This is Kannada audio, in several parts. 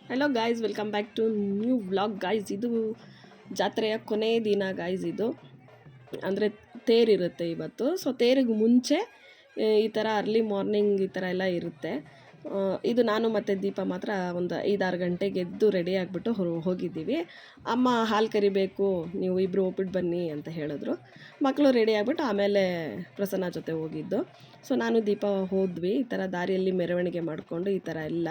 Hello guys, welcome back to new vlog guys. ಇದು ಜಾತ್ರೆಯ ಕೊನೆಯ ದಿನ ಗಾಯ್ಸ್. ಇದು ಅಂದರೆ ತೇರಿರುತ್ತೆ ಇವತ್ತು. ಸೊ ತೇರಿಗೆ ಮುಂಚೆ ಈ ಥರ ಅರ್ಲಿ ಮಾರ್ನಿಂಗ್ ಈ ಥರ ಎಲ್ಲ ಇರುತ್ತೆ. ಇದು ನಾನು ಮತ್ತು ದೀಪ ಮಾತ್ರ ಒಂದು 5-6 ಗಂಟೆಗೆ ಎದ್ದು ರೆಡಿ ಆಗಿಬಿಟ್ಟು ಹೋಗಿದ್ದೀವಿ. ಅಮ್ಮ ಹಾಲು ಕರಿಬೇಕು, ನೀವು ಇಬ್ಬರು ಹೋಗ್ಬಿಟ್ಟು ಬನ್ನಿ ಅಂತ ಹೇಳಿದ್ರು. ಮಕ್ಕಳು ರೆಡಿ ಆಗಿಬಿಟ್ಟು ಆಮೇಲೆ ಪ್ರಸನ್ನ ಜೊತೆ ಹೋಗಿದ್ದು. ಸೊ ನಾನು ದೀಪ ಹೋದ್ವಿ. ಈ ಥರ ದಾರಿಯಲ್ಲಿ ಮೆರವಣಿಗೆ ಮಾಡಿಕೊಂಡು ಈ ಥರ ಎಲ್ಲ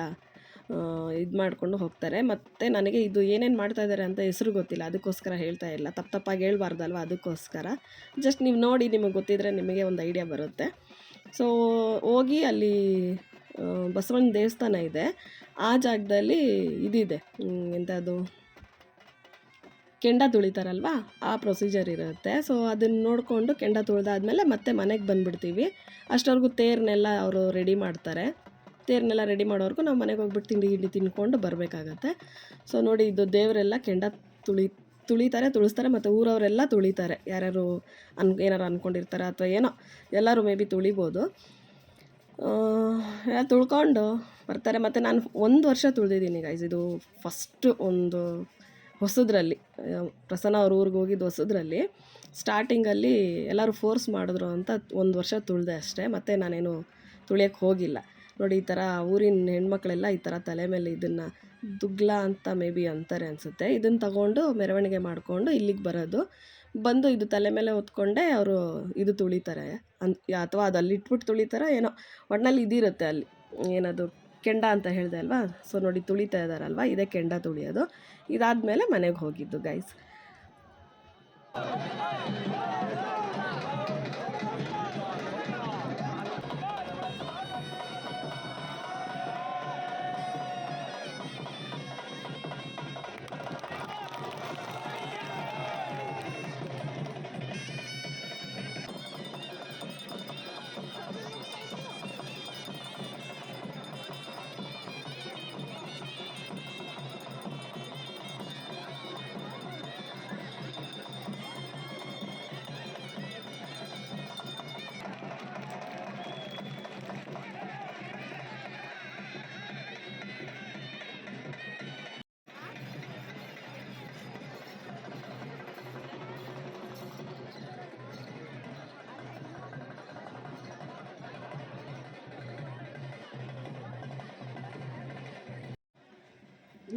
ಇದು ಮಾಡಿಕೊಂಡು ಹೋಗ್ತಾರೆ. ಮತ್ತು ನನಗೆ ಇದು ಏನೇನು ಮಾಡ್ತಾಯಿದ್ದಾರೆ ಅಂತ ಹೆಸರು ಗೊತ್ತಿಲ್ಲ, ಅದಕ್ಕೋಸ್ಕರ ಹೇಳ್ತಾ ಇಲ್ಲ. ತಪ್ಪಾಗಿ ಹೇಳ್ಬಾರ್ದಲ್ವ, ಅದಕ್ಕೋಸ್ಕರ ಜಸ್ಟ್ ನೀವು ನೋಡಿ, ನಿಮಗೆ ಗೊತ್ತಿದ್ದರೆ ನಿಮಗೆ ಒಂದು ಐಡಿಯಾ ಬರುತ್ತೆ. ಸೊ ಹೋಗಿ ಅಲ್ಲಿ ಬಸವಣ್ಣ ದೇವಸ್ಥಾನ ಇದೆ, ಆ ಜಾಗದಲ್ಲಿ ಇದಿದೆ, ಎಂಥದ್ದು ಕೆಂಡ ತುಳಿತಾರಲ್ವ, ಆ ಪ್ರೊಸೀಜರ್ ಇರುತ್ತೆ. ಸೊ ಅದನ್ನು ನೋಡಿಕೊಂಡು ಕೆಂಡ ತುಳಿದಾದ್ಮೇಲೆ ಮತ್ತೆ ಮನೆಗೆ ಬಂದುಬಿಡ್ತೀವಿ. ಅಷ್ಟವರೆಗೂ ತೇರನ್ನೆಲ್ಲ ಅವರು ರೆಡಿ ಮಾಡ್ತಾರೆ. ತೇರನ್ನೆಲ್ಲ ರೆಡಿ ಮಾಡೋವರೆಗೂ ನಾವು ಮನೆಗೆ ಹೋಗ್ಬಿಟ್ಟು ತಿಂಡಿ ತಿನ್ಕೊಂಡು ಬರಬೇಕಾಗತ್ತೆ. ಸೊ ನೋಡಿ, ಇದು ದೇವರೆಲ್ಲ ಕೆಂಡ ತುಳಿಸ್ತಾರೆ ಮತ್ತು ಊರವರೆಲ್ಲ ತುಳಿತಾರೆ. ಯಾರ್ಯಾರು ಏನಾರು ಅಂದ್ಕೊಂಡಿರ್ತಾರೆ ಅಥವಾ ಏನೋ, ಎಲ್ಲರೂ ಮೇ ಬಿ ತುಳಿಬೋದು. ಎಲ್ಲ ತುಳ್ಕೊಂಡು ಬರ್ತಾರೆ. ಮತ್ತು ನಾನು 1 ವರ್ಷ ತುಳಿದಿದ್ದೀನಿ ಗೈಸ್. ಇದು ಫಸ್ಟು ಒಂದು ಹೊಸದ್ರಲ್ಲಿ, ಪ್ರಸನ್ನ ಅವ್ರ ಊರಿಗೆ ಹೋಗಿದ್ದು ಹೊಸದ್ರಲ್ಲಿ. ಸ್ಟಾರ್ಟಿಂಗಲ್ಲಿ ಎಲ್ಲರೂ ಫೋರ್ಸ್ ಮಾಡಿದ್ರು ಅಂತ 1 ವರ್ಷ ತುಳಿದೆ ಅಷ್ಟೇ. ಮತ್ತು ನಾನೇನು ತುಳಿಯೋಕ್ಕೆ ಹೋಗಿಲ್ಲ. ನೋಡಿ, ಈ ಥರ ಊರಿನ ಹೆಣ್ಮಕ್ಳೆಲ್ಲ ಈ ಥರ ತಲೆ ಮೇಲೆ ಇದನ್ನು ದುಗ್ಲ ಅಂತ ಮೇ ಬಿ ಅಂತಾರೆ ಅನಿಸುತ್ತೆ. ಇದನ್ನು ತಗೊಂಡು ಮೆರವಣಿಗೆ ಮಾಡಿಕೊಂಡು ಇಲ್ಲಿಗೆ ಬರೋದು. ಬಂದು ಇದು ತಲೆ ಮೇಲೆ ಹೊತ್ಕೊಂಡೆ ಅವರು ಇದು ತುಳಿತಾರೆ ಅಥವಾ ಅದು ಅಲ್ಲಿ ಇಟ್ಬಿಟ್ಟು ತುಳಿತಾರೋ ಏನೋ, ಒಟ್ಟಿನಲ್ಲಿ ಇದಿರುತ್ತೆ ಅಲ್ಲಿ, ಏನದು ಕೆಂಡ ಅಂತ ಹೇಳಿದೆ ಅಲ್ವಾ. ಸೊ ನೋಡಿ, ತುಳಿತಾ ಇದ್ದಾರಲ್ವ, ಇದೇ ಕೆಂಡ ತುಳಿಯೋದು. ಇದಾದಮೇಲೆ ಮನೆಗೆ ಹೋಗಿದ್ದು ಗೈಸ್.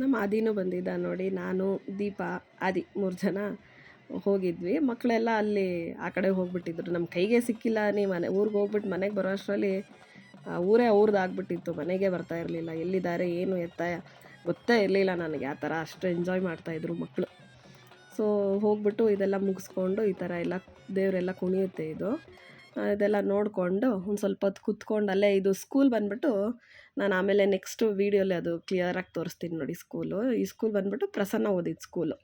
ನಮ್ಮ ಆದಿನೂ ಬಂದಿದ್ದ ನೋಡಿ. ನಾನು, ದೀಪ, ಆದಿ 3 ಜನ ಹೋಗಿದ್ವಿ. ಮಕ್ಕಳೆಲ್ಲ ಅಲ್ಲಿ ಆ ಕಡೆ ಹೋಗ್ಬಿಟ್ಟಿದ್ರು. ನಮ್ಮ ಕೈಗೆ ಸಿಕ್ಕಿಲ್ಲ. ಊರಿಗೆ ಹೋಗ್ಬಿಟ್ಟು ಮನೆಗೆ ಬರೋ ಅಷ್ಟರಲ್ಲಿ ಊರೇ ಅವ್ರದ್ದು ಆಗ್ಬಿಟ್ಟಿತ್ತು. ಮನೆಗೆ ಬರ್ತಾ ಇರಲಿಲ್ಲ. ಎಲ್ಲಿದ್ದಾರೆ ಏನು ಎತ್ತ ಗೊತ್ತೇ ಇರಲಿಲ್ಲ ನನಗೆ. ಆ ಥರ ಅಷ್ಟು ಎಂಜಾಯ್ ಮಾಡ್ತಾಯಿದ್ರು ಮಕ್ಕಳು. ಸೊ ಹೋಗ್ಬಿಟ್ಟು ಇದೆಲ್ಲ ಮುಗಿಸ್ಕೊಂಡು ಈ ಥರ ಎಲ್ಲ ದೇವರೆಲ್ಲ ಕುಣಿಯುತ್ತೆ ಇದು. ಇದೆಲ್ಲ ನೋಡಿಕೊಂಡು ಒಂದು ಸ್ವಲ್ಪ ಹೊತ್ತು ಕೂತ್ಕೊಂಡು ಅಲ್ಲೇ, ಇದು ಸ್ಕೂಲ್ ಬಂದುಬಿಟ್ಟು, ನಾನು ಆಮೇಲೆ ನೆಕ್ಸ್ಟ್ ವೀಡಿಯೋಲಿ ಅದು ಕ್ಲಿಯರಾಗಿ ತೋರಿಸ್ತೀನಿ ನೋಡಿ. ಈ ಸ್ಕೂಲ್ ಬಂದುಬಿಟ್ಟು ಪ್ರಸನ್ನ ಓದಿದ್ದು ಸ್ಕೂಲು.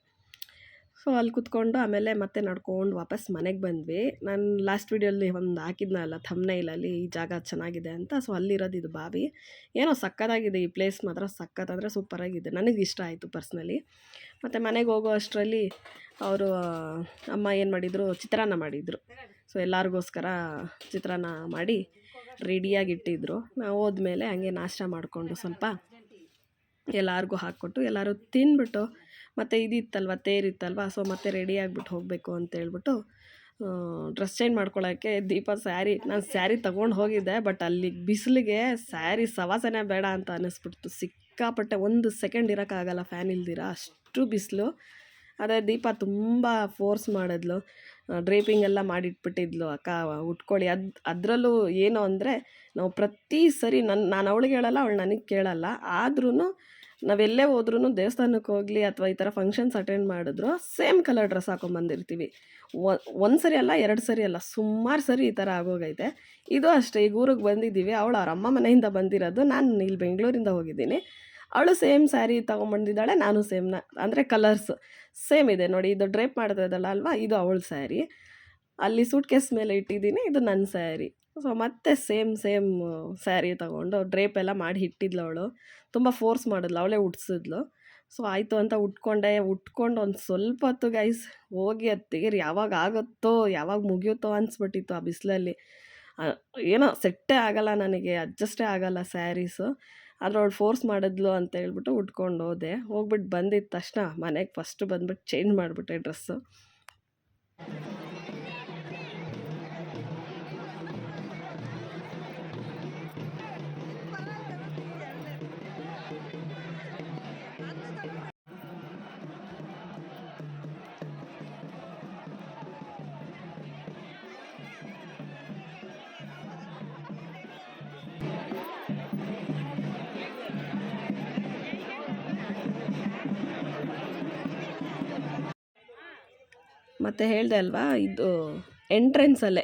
ಸೊ ಅಲ್ಲಿ ಕೂತ್ಕೊಂಡು ಆಮೇಲೆ ಮತ್ತೆ ನಡ್ಕೊಂಡು ವಾಪಸ್ ಮನೆಗೆ ಬಂದ್ವಿ. ನಾನು ಲಾಸ್ಟ್ ವೀಡಿಯೋಲಿ ಒಂದು ಹಾಕಿದ್ನಲ್ಲ ಥಂಬ್ನೈಲಲ್ಲಿ, ಈ ಜಾಗ ಚೆನ್ನಾಗಿದೆ ಅಂತ. ಸೊ ಅಲ್ಲಿರೋದು ಇದು ಬಾವಿ. ಏನೋ ಸಕ್ಕತ್ತಾಗಿದೆ ಈ ಪ್ಲೇಸ್ ಮಾತ್ರ. ಸಕ್ಕತ್ ಅಂದರೆ ಸೂಪರಾಗಿದೆ. ನನಗೆ ಇಷ್ಟ ಆಯಿತು ಪರ್ಸ್ನಲಿ. ಮತ್ತು ಮನೆಗೆ ಹೋಗೋ ಅಷ್ಟರಲ್ಲಿ ಅವರು ಅಮ್ಮ ಏನು ಮಾಡಿದರು, ಚಿತ್ರಾನ್ನ ಮಾಡಿದರು. ಸೊ ಎಲ್ಲರಿಗೋಸ್ಕರ ಚಿತ್ರಾನ್ನ ಮಾಡಿ ರೆಡಿಯಾಗಿಟ್ಟಿದ್ರು. ನಾವು ಹೋದ್ಮೇಲೆ ಹಂಗೆ ನಾಷ್ಟ ಮಾಡಿಕೊಂಡು ಸ್ವಲ್ಪ ಎಲ್ಲರಿಗೂ ಹಾಕ್ಕೊಟ್ಟು ಎಲ್ಲರೂ ತಿಂದ್ಬಿಟ್ಟು, ಮತ್ತು ಇದಿತ್ತಲ್ವ, ತೇರಿತ್ತಲ್ವ. ಸೊ ಮತ್ತೆ ರೆಡಿ ಆಗಿಬಿಟ್ಟು ಹೋಗಬೇಕು ಅಂತೇಳ್ಬಿಟ್ಟು ಡ್ರೆಸ್ ಚೇಂಜ್ ಮಾಡ್ಕೊಳ್ಳೋಕ್ಕೆ ದೀಪ ನಾನು ಸ್ಯಾರಿ ತೊಗೊಂಡು ಹೋಗಿದ್ದೆ. ಬಟ್ ಅಲ್ಲಿ ಬಿಸಿಲಿಗೆ ಸ್ಯಾರಿ ಸವಾಸನೆ ಬೇಡ ಅಂತ ಅನ್ನಿಸ್ಬಿಡ್ತು. ಸಿಕ್ಕಾಪಟ್ಟೆ 1 ಸೆಕೆಂಡ್ ಇರೋಕ್ಕಾಗಲ್ಲ ಫ್ಯಾನ್ ಇಲ್ದಿರ, ಅಷ್ಟು ಬಿಸಿಲು. ಅದೇ ದೀಪ ತುಂಬ ಫೋರ್ಸ್ ಮಾಡಿದ್ಲು. ಡ್ರೇಪಿಂಗ್ ಎಲ್ಲ ಮಾಡಿಟ್ಬಿಟ್ಟಿದ್ಲು, ಅಕ್ಕ ಉಟ್ಕೊಳ್ಳಿ. ಅದರಲ್ಲೂ ಏನು ಅಂದರೆ, ನಾವು ಪ್ರತಿ ಸರಿ ನಾನು ಅವಳಿಗೆ ಹೇಳಲ್ಲ, ಅವಳು ನನಗೆ ಕೇಳಲ್ಲ. ಆದ್ರೂ ನಾವೆಲ್ಲೇ ಹೋದ್ರೂ, ದೇವಸ್ಥಾನಕ್ಕೆ ಹೋಗಲಿ ಅಥವಾ ಈ ಥರ ಫಂಕ್ಷನ್ಸ್ ಅಟೆಂಡ್ ಮಾಡಿದ್ರು, ಸೇಮ್ ಕಲರ್ ಡ್ರೆಸ್ ಹಾಕೊಂಬಂದಿರ್ತೀವಿ. ಒಂದು ಸರಿ ಅಲ್ಲ, 2 ಸರಿ ಅಲ್ಲ, ಸುಮಾರು ಸರಿ ಈ ಥರ ಆಗೋಗೈತೆ. ಇದು ಅಷ್ಟೇ, ಈಗ ಊರಿಗೆ ಬಂದಿದ್ದೀವಿ. ಅವಳು ಅವ್ರ ಅಮ್ಮ ಮನೆಯಿಂದ ಬಂದಿರೋದು, ನಾನು ಇಲ್ಲಿ ಬೆಂಗಳೂರಿಂದ ಹೋಗಿದ್ದೀನಿ. ಅವಳು ಸೇಮ್ ಸ್ಯಾರಿ ತೊಗೊಂಬಂದಿದ್ದಾಳೆ, ನಾನು ಅಂದರೆ ಕಲರ್ಸ್ ಸೇಮ್ ಇದೆ ನೋಡಿ. ಇದು ಡ್ರೇಪ್ ಮಾಡ್ತಾ ಇದ್ದಲ್ಲ ಅಲ್ವಾ, ಇದು ಅವಳ ಸ್ಯಾರಿ. ಅಲ್ಲಿ ಸೂಟ್ ಕೇಸ್ ಮೇಲೆ ಇಟ್ಟಿದ್ದೀನಿ, ಇದು ನನ್ನ ಸ್ಯಾರಿ. ಸೊ ಮತ್ತೆ ಸೇಮ್ ಸ್ಯಾರಿ ತೊಗೊಂಡು ಡ್ರೇಪ್ ಎಲ್ಲ ಮಾಡಿ ಇಟ್ಟಿದ್ಲು ಅವಳು. ತುಂಬ ಫೋರ್ಸ್ ಮಾಡಿದ್ಲು, ಅವಳೇ ಉಟ್ಸಿದ್ಲು. ಸೊ ಆಯಿತು ಅಂತ ಉಟ್ಕೊಂಡು ಒಂದು ಸ್ವಲ್ಪ ಹೊತ್ತು ಗೈಸ್ ಹೋಗಿ ಅದು ತೇರು ಯಾವಾಗ ಆಗುತ್ತೋ, ಯಾವಾಗ ಮುಗಿಯುತ್ತೋ ಅನಿಸ್ಬಿಟ್ಟಿತ್ತು ಆ ಬಿಸಿಲಲ್ಲಿ. ಏನೋ ಸೆಟ್ಟೇ ಆಗಲ್ಲ ನನಗೆ, ಅಡ್ಜಸ್ಟೇ ಆಗಲ್ಲ ಸ್ಯಾರೀಸು. ಆದ್ರೆ ಅವಳು ಫೋರ್ಸ್ ಮಾಡಿದ್ಲು ಅಂತ ಹೇಳ್ಬಿಟ್ಟು ಉಟ್ಕೊಂಡು ಹೋದೆ. ಹೋಗ್ಬಿಟ್ಟು ಬಂದಿದ್ದ ತಕ್ಷಣ ಮನೆಗೆ ಫಸ್ಟ್ ಬಂದ್ಬಿಟ್ಟು ಚೇಂಜ್ ಮಾಡಿಬಿಟ್ಟೆ ಡ್ರೆಸ್ಸು. ಮತ್ತು ಹೇಳಿದೆ ಅಲ್ವಾ, ಇದು ಎಂಟ್ರೆನ್ಸಲ್ಲೇ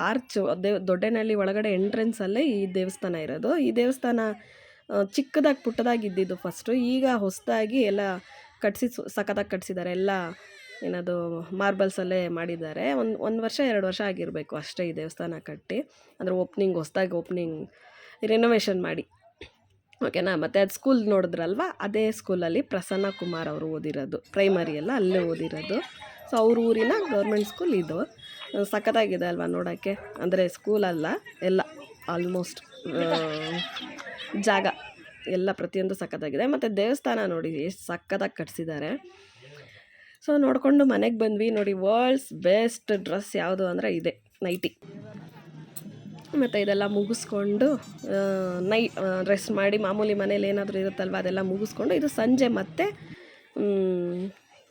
ಆರ್ಚು ದೊಡ್ಡನಹಳ್ಳಿ ಒಳಗಡೆ ಎಂಟ್ರೆನ್ಸಲ್ಲೇ ಈ ದೇವಸ್ಥಾನ ಇರೋದು. ಈ ದೇವಸ್ಥಾನ ಚಿಕ್ಕದಾಗಿ ಪುಟ್ಟದಾಗಿ ಇದ್ದಿದ್ದು ಫಸ್ಟು. ಈಗ ಹೊಸದಾಗಿ ಎಲ್ಲ ಕಟ್ಸಿ ಸಖತ್ತಾಗಿ ಕಟ್ಸಿದ್ದಾರೆ. ಎಲ್ಲ ಏನದು ಮಾರ್ಬಲ್ಸಲ್ಲೇ ಮಾಡಿದ್ದಾರೆ. ಒಂದು ವರ್ಷ 2 ವರ್ಷ ಆಗಿರಬೇಕು ಅಷ್ಟೇ ಈ ದೇವಸ್ಥಾನ ಕಟ್ಟಿ. ಅಂದರೆ ಹೊಸ್ದಾಗಿ ಓಪ್ನಿಂಗ್ ರಿನೋವೇಷನ್ ಮಾಡಿ, ಓಕೆನಾ. ಮತ್ತು ಅದು ಸ್ಕೂಲ್ ನೋಡಿದ್ರಲ್ವ, ಅದೇ ಸ್ಕೂಲಲ್ಲಿ ಪ್ರಸನ್ನ ಕುಮಾರ್ ಅವರು ಓದಿರೋದು, ಪ್ರೈಮರಿ ಎಲ್ಲ ಅಲ್ಲೇ ಓದಿರೋದು. ಸೊ ಅವ್ರ ಊರಿನ ಗೌರ್ಮೆಂಟ್ ಸ್ಕೂಲ್ ಇದು. ಸಖತ್ತಾಗಿದೆ ಅಲ್ವಾ ನೋಡೋಕ್ಕೆ. ಅಂದರೆ ಸ್ಕೂಲಲ್ಲ, ಎಲ್ಲ ಆಲ್ಮೋಸ್ಟ್ ಜಾಗ ಎಲ್ಲ ಪ್ರತಿಯೊಂದು ಸಖತ್ತಾಗಿದೆ. ಮತ್ತು ದೇವಸ್ಥಾನ ನೋಡಿ ಎಷ್ಟು ಸಖತ್ತಾಗಿ ಕಟ್ಸಿದ್ದಾರೆ. ಸೊ ನೋಡಿಕೊಂಡು ಮನೆಗೆ ಬಂದ್ವಿ. ನೋಡಿ, ವರ್ಲ್ಡ್ಸ್ ಬೆಸ್ಟ್ ಡ್ರೆಸ್ ಯಾವುದು ಅಂದರೆ ಇದೆ, ನೈಟಿ. ಮತ್ತು ಇದೆಲ್ಲ ಮುಗಿಸ್ಕೊಂಡು ರೆಸ್ಟ್ ಮಾಡಿ, ಮಾಮೂಲಿ ಮನೇಲಿ ಏನಾದರೂ ಇರುತ್ತಲ್ವ ಅದೆಲ್ಲ ಮುಗಿಸ್ಕೊಂಡು, ಇದು ಸಂಜೆ ಮತ್ತೆ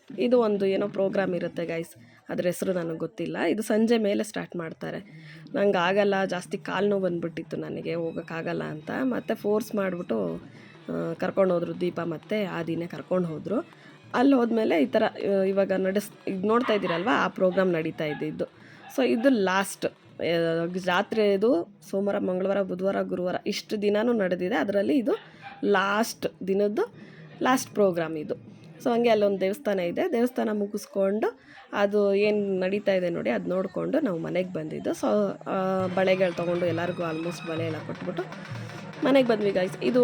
ಇದು ಒಂದು ಏನೋ ಪ್ರೋಗ್ರಾಮ್ ಇರುತ್ತೆ ಗೈಸ್, ಅದ್ರ ಹೆಸರು ನನಗೆ ಗೊತ್ತಿಲ್ಲ. ಇದು ಸಂಜೆ ಮೇಲೆ ಸ್ಟಾರ್ಟ್ ಮಾಡ್ತಾರೆ. ನಂಗೆ ಆಗಲ್ಲ, ಜಾಸ್ತಿ ಕಾಲು ನೋವು ಬಂದುಬಿಟ್ಟಿತ್ತು ನನಗೆ, ಹೋಗೋಕ್ಕಾಗಲ್ಲ ಅಂತ. ಮತ್ತು ಫೋರ್ಸ್ ಮಾಡಿಬಿಟ್ಟು ಕರ್ಕೊಂಡು ಹೋದ್ರು. ದೀಪ ಮತ್ತು ಆದಿನೇ ಕರ್ಕೊಂಡು ಹೋದರು. ಅಲ್ಲಿ ಹೋದ್ಮೇಲೆ ಈ ಥರ ಇವಾಗ ಈಗ ನೋಡ್ತಾ ಇದ್ದೀರಲ್ವ, ಆ ಪ್ರೋಗ್ರಾಮ್ ನಡೀತಾ ಇದ್ದಿದ್ದು. ಸೊ ಇದು ಲಾಸ್ಟ್ ಜಾತ್ರೆ. ಇದು ಸೋಮವಾರ, ಮಂಗಳವಾರ, ಬುಧವಾರ, ಗುರುವಾರ ಇಷ್ಟು ದಿನವೂ ನಡೆದಿದೆ. ಅದರಲ್ಲಿ ಇದು ಲಾಸ್ಟ್ ದಿನದ್ದು ಲಾಸ್ಟ್ ಪ್ರೋಗ್ರಾಮ್ ಇದು. ಸೊ ಹಂಗೆ ಅಲ್ಲೊಂದು ದೇವಸ್ಥಾನ ಇದೆ. ದೇವಸ್ಥಾನ ಮುಗಿಸ್ಕೊಂಡು ಅದು ಏನು ನಡೀತಾ ಇದೆ ನೋಡಿ, ಅದು ನೋಡಿಕೊಂಡು ನಾವು ಮನೆಗೆ ಬಂದಿದ್ದು. ಸೊ ಬಳೆಗಳು ತೊಗೊಂಡು ಎಲ್ಲರಿಗೂ ಆಲ್ಮೋಸ್ಟ್ ಬಳೆ ಎಲ್ಲ ಕೊಟ್ಬಿಟ್ಟು ಮನೆಗೆ ಬಂದ್ವಿ ಗೈಸ್. ಇದು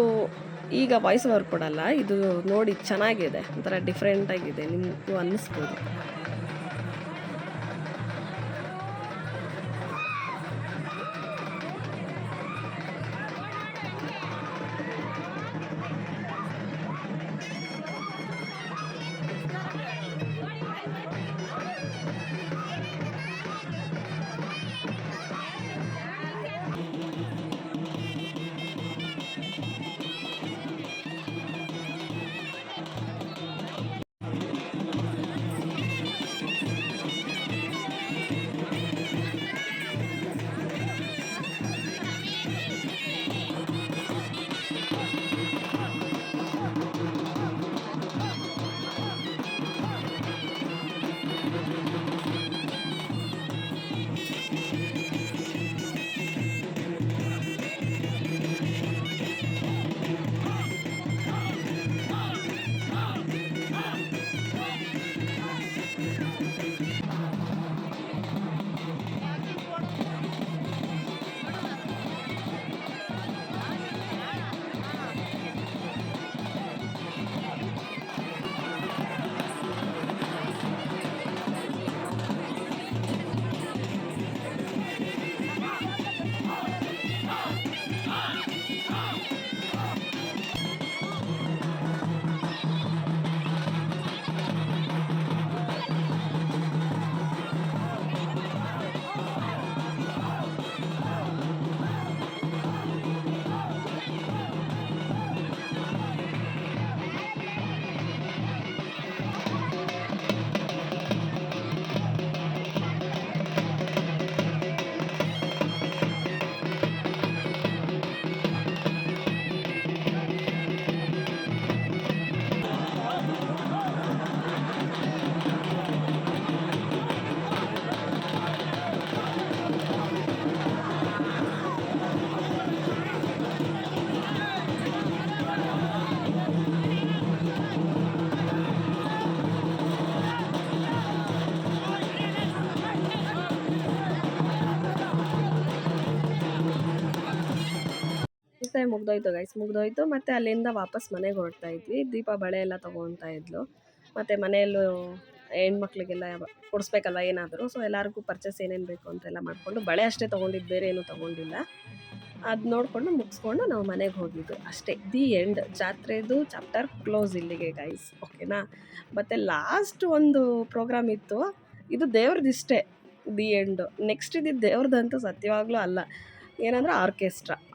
ಈಗ ವಾಯ್ಸ್ ಓವರ್ ಕೊಡಲ್ಲ, ಇದು ನೋಡಿ ಚೆನ್ನಾಗಿದೆ, ಒಂಥರ ಡಿಫ್ರೆಂಟಾಗಿದೆ, ನಿಮಗೂ ಅನ್ನಿಸ್ಬೋದು. Time ಮುಗ್ದೋಯ್ತು guys, ಮುಗ್ದೋಯ್ತು. ಮತ್ತು ಅಲ್ಲಿಂದ ವಾಪಸ್ ಮನೆಗೆ ಹೊರಡ್ತಾ ಇದ್ವಿ. ದೀಪ ಬಳೆ ಎಲ್ಲ ತೊಗೊತಾ ಇದ್ಲು. ಮತ್ತು ಮನೆಯಲ್ಲೂ ಹೆಣ್ಮಕ್ಳಿಗೆಲ್ಲ ಕೊಡಿಸ್ಬೇಕಲ್ವ ಏನಾದರೂ. ಸೊ ಎಲ್ಲರಿಗೂ ಪರ್ಚೇಸ್ ಏನೇನು ಬೇಕು ಅಂತೆಲ್ಲ ಮಾಡಿಕೊಂಡು, ಬಳೆ ಅಷ್ಟೇ ತೊಗೊಂಡಿದ್ದು, ಬೇರೆ ಏನೂ ತೊಗೊಂಡಿಲ್ಲ. ಅದು ನೋಡಿಕೊಂಡು ಮುಗಿಸ್ಕೊಂಡು ನಾವು ಮನೆಗೆ ಹೋಗಿದ್ದು ಅಷ್ಟೇ. The end. ಜಾತ್ರೆದು ಚಾಪ್ಟರ್ ಕ್ಲೋಸ್ ಇಲ್ಲಿಗೆ ಗೈಸ್, ಓಕೆನಾ. ಮತ್ತು ಲಾಸ್ಟ್ ಒಂದು ಪ್ರೋಗ್ರಾಮ್ ಇತ್ತು, ಇದು ದೇವ್ರದ್ದಿಷ್ಟೇ ದಿ ಎಂಡು. ನೆಕ್ಸ್ಟ್ ಇದ್ದಿದ್ದು ದೇವ್ರದ್ದಂತೂ ಸತ್ಯವಾಗ್ಲೂ ಅಲ್ಲ. ಏನಂದ್ರೆ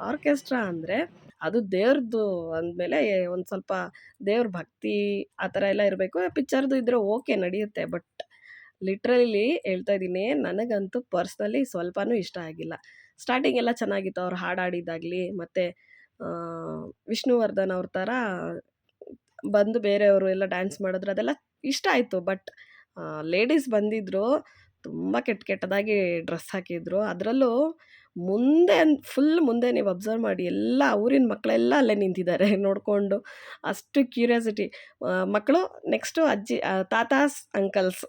ಆರ್ಕೆಸ್ಟ್ರಾ ಅಂದರೆ ಅದು ದೇವ್ರದ್ದು ಅಂದಮೇಲೆ ಒಂದು ಸ್ವಲ್ಪ ದೇವ್ರ ಭಕ್ತಿ ಆ ಥರ ಎಲ್ಲ ಇರಬೇಕು. ಪಿಕ್ಚರ್ದು ಇದ್ದರೆ ಓಕೆ ನಡೆಯುತ್ತೆ. ಬಟ್ ಲಿಟ್ರಲಿ ಹೇಳ್ತಾ ಇದ್ದೀನಿ, ನನಗಂತೂ ಪರ್ಸ್ನಲಿ ಸ್ವಲ್ಪನೂ ಇಷ್ಟ ಆಗಿಲ್ಲ. ಸ್ಟಾರ್ಟಿಂಗ್ ಎಲ್ಲ ಚೆನ್ನಾಗಿತ್ತು, ಅವ್ರು ಹಾಡಾಡಿದ್ದಾಗಲಿ ಮತ್ತು ವಿಷ್ಣುವರ್ಧನ್ ಅವ್ರ ಥರ ಬಂದು ಬೇರೆಯವರು ಎಲ್ಲ ಡ್ಯಾನ್ಸ್ ಮಾಡಿದ್ರು, ಅದೆಲ್ಲ ಇಷ್ಟ ಆಯಿತು. ಬಟ್ ಲೇಡೀಸ್ ಬಂದಿದ್ದರು, ತುಂಬ ಕೆಟ್ಟದಾಗಿ ಡ್ರೆಸ್ ಹಾಕಿದ್ರು. ಅದರಲ್ಲೂ ಮುಂದೆ ಫುಲ್ ಮುಂದೆ ನೀವು ಅಬ್ಸರ್ವ್ ಮಾಡಿ, ಎಲ್ಲ ಊರಿನ ಮಕ್ಕಳೆಲ್ಲ ಅಲ್ಲೇ ನಿಂತಿದ್ದಾರೆ ನೋಡಿಕೊಂಡು. ಅಷ್ಟು ಕ್ಯೂರಿಯಾಸಿಟಿ ಮಕ್ಕಳು. ನೆಕ್ಸ್ಟು ಅಜ್ಜಿ, ತಾತಾಸ್, ಅಂಕಲ್ಸ್,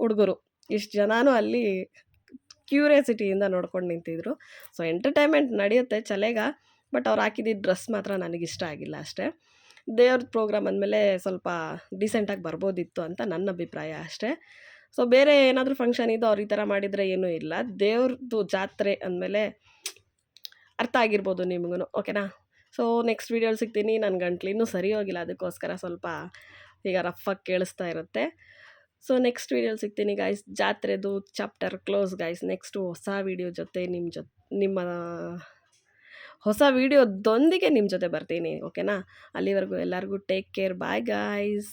ಹುಡುಗರು, ಇಷ್ಟು ಜನನೂ ಅಲ್ಲಿ ಕ್ಯೂರಿಯಾಸಿಟಿಯಿಂದ ನೋಡ್ಕೊಂಡು ನಿಂತಿದ್ರು. ಸೊ ಎಂಟರ್ಟೈನ್ಮೆಂಟ್ ನಡೆಯುತ್ತೆ ಚಲೇಗ. ಬಟ್ ಅವ್ರು ಹಾಕಿದ್ದಿದ್ದ ಡ್ರೆಸ್ ಮಾತ್ರ ನನಗಿಷ್ಟ ಆಗಿಲ್ಲ ಅಷ್ಟೇ. ದೇವ್ರ ಪ್ರೋಗ್ರಾಮ್ ಅಂದಮೇಲೆ ಸ್ವಲ್ಪ ಡೀಸೆಂಟಾಗಿ ಬರ್ಬೋದಿತ್ತು ಅಂತ ನನ್ನ ಅಭಿಪ್ರಾಯ ಅಷ್ಟೇ. ಸೊ ಬೇರೆ ಏನಾದರೂ ಫಂಕ್ಷನ್ ಇದ್ದು ಅವ್ರು ಈ ಥರ ಮಾಡಿದರೆ ಏನೂ ಇಲ್ಲ. ದೇವ್ರದ್ದು ಜಾತ್ರೆ ಅಂದಮೇಲೆ ಅರ್ಥ ಆಗಿರ್ಬೋದು ನಿಮಗೂ, ಓಕೆನಾ. ಸೊ ನೆಕ್ಸ್ಟ್ ವೀಡಿಯೋಲಿ ಸಿಗ್ತೀನಿ. ನನ್ನ ಗಂಟ್ಲು ಇನ್ನೂ ಸರಿ ಹೋಗಿಲ್ಲ, ಅದಕ್ಕೋಸ್ಕರ ಸ್ವಲ್ಪ ಈಗ ರಫಾಗಿ ಕೇಳಿಸ್ತಾ ಇರುತ್ತೆ. ಸೊ ನೆಕ್ಸ್ಟ್ ವೀಡಿಯೋಲಿ ಸಿಗ್ತೀನಿ ಗೈಸ್. ಜಾತ್ರೆದು ಚಾಪ್ಟರ್ ಕ್ಲೋಸ್ ಗೈಸ್. ನೆಕ್ಸ್ಟು ಹೊಸ ವೀಡಿಯೋ ಜೊತೆ ನಿಮ್ಮ ಹೊಸ ವೀಡಿಯೋದೊಂದಿಗೆ ನಿಮ್ಮ ಜೊತೆ ಬರ್ತೀನಿ, ಓಕೆನಾ. ಅಲ್ಲಿವರೆಗೂ ಎಲ್ಲರಿಗೂ ಟೇಕ್ ಕೇರ್, ಬಾಯ್ ಗೈಸ್.